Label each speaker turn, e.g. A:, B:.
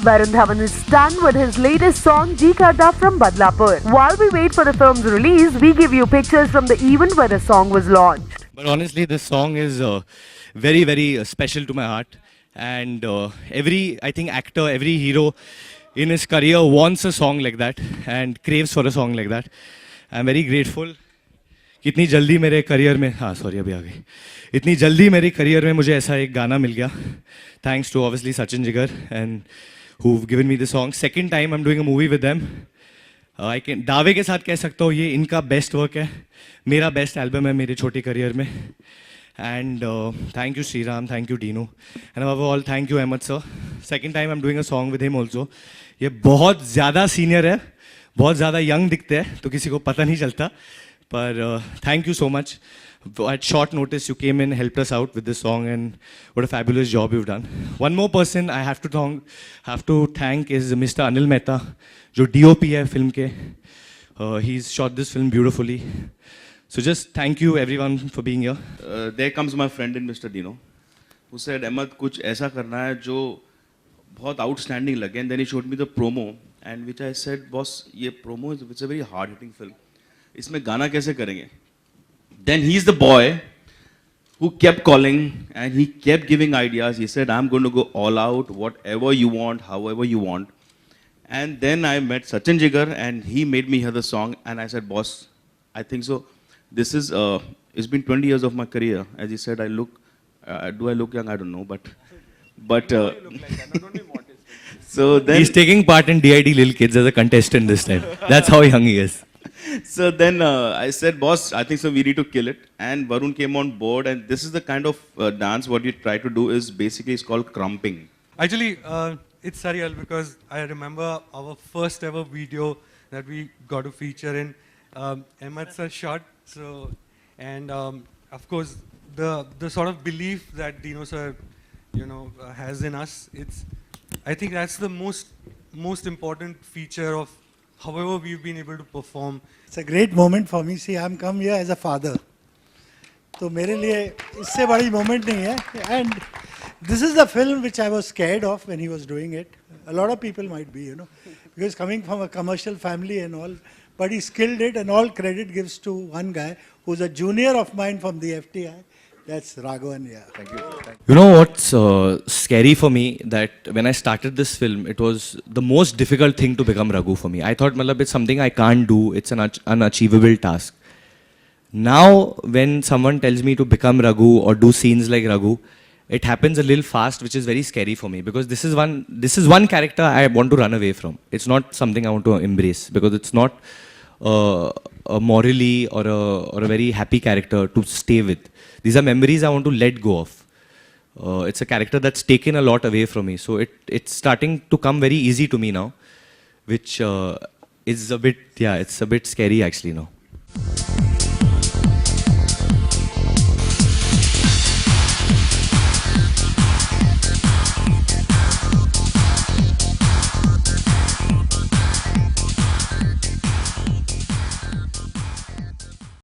A: Varun Dhawan is stunned with his latest song Ji Karda from Badlapur. While we wait for the film's release, we give you pictures from the event where the song was launched.
B: But honestly, this song is very, very special to my heart. And I think actor, every hero in his career wants a song like that and craves for a song like that. I'm very grateful. कितनी जल्दी मेरे career में अभी आ गई इतनी जल्दी मेरे career में मुझे ऐसा एक गाना मिल गया thanks to obviously Sachin Jigar and who given me the song second time I am doing a movie with them I can दावे के साथ कह सकता हूँ ये इनका बेस्ट वर्क है मेरा बेस्ट एल्बम है मेरे छोटे करियर में and thank you Shriram thank you Dinu and above all thank you Ahmad sir second time I am doing a song with him also ये बहुत ज़्यादा सीनियर है बहुत ज़्यादा यंग दिखते हैं तो किसी को पता नहीं चलता But thank you so much. At short notice, you came in, helped us out with this song, and what a fabulous job you've done. One more person I have to thank is Mr. Anil Mehta, जो DOP है film के. He's shot this film beautifully. So just thank you everyone for being here.
C: There comes my friend in Mr. Dino, who said, "Ahmed, कुछ ऐसा करना है जो बहुत outstanding लगे." And then he showed me the promo, and which I said, "Boss, ये promo it's a very hard-hitting film. इसमें गाना कैसे करेंगे?" Then he's the boy who kept calling and he kept giving ideas. He said, "I'm going to go all out, whatever you want, however you want." And then I met Sachin Jigar and he made me hear the song and I said, "Boss, I think so. This is, it's been 20 years of my career." As he said, do I look young? I don't know, but so then
B: he's taking part in DID Lil Kids as a contestant this time. That's how young he is.
C: So then I said, "Boss, I think so we need to kill it." And Varun came on board and this is the kind of dance what we try to do is basically it's called crumping.
D: Actually, it's surreal because I remember our first ever video that we got to feature in Ahmed sir shot. So, and of course, the sort of belief that Dino sir, has in us. I think that's the most important feature of however we've been able to perform.
E: It's a great moment for me. See, I'm come here as a father. तो मेरे लिए इससे बड़ी moment नहीं है. And this is the film which I was scared of when he was doing it. A lot of people might be, because coming from a commercial family and all, but he skilled it and all credit gives to one guy who's a junior of mine from the FTI. That's Raghavan, yeah.
C: Thank you.
B: You know what's scary for me? That when I started this film, it was the most difficult thing to become Raghu for me. I thought, it's something I can't do. It's an unachievable task. Now, when someone tells me to become Raghu or do scenes like Raghu, it happens a little fast, which is very scary for me because this is one character I want to run away from. It's not something I want to embrace because it's not a morally or a very happy character to stay with. These are memories I want to let go of. It's a character that's taken a lot away from me. So it's starting to come very easy to me now, which is it's a bit scary actually now.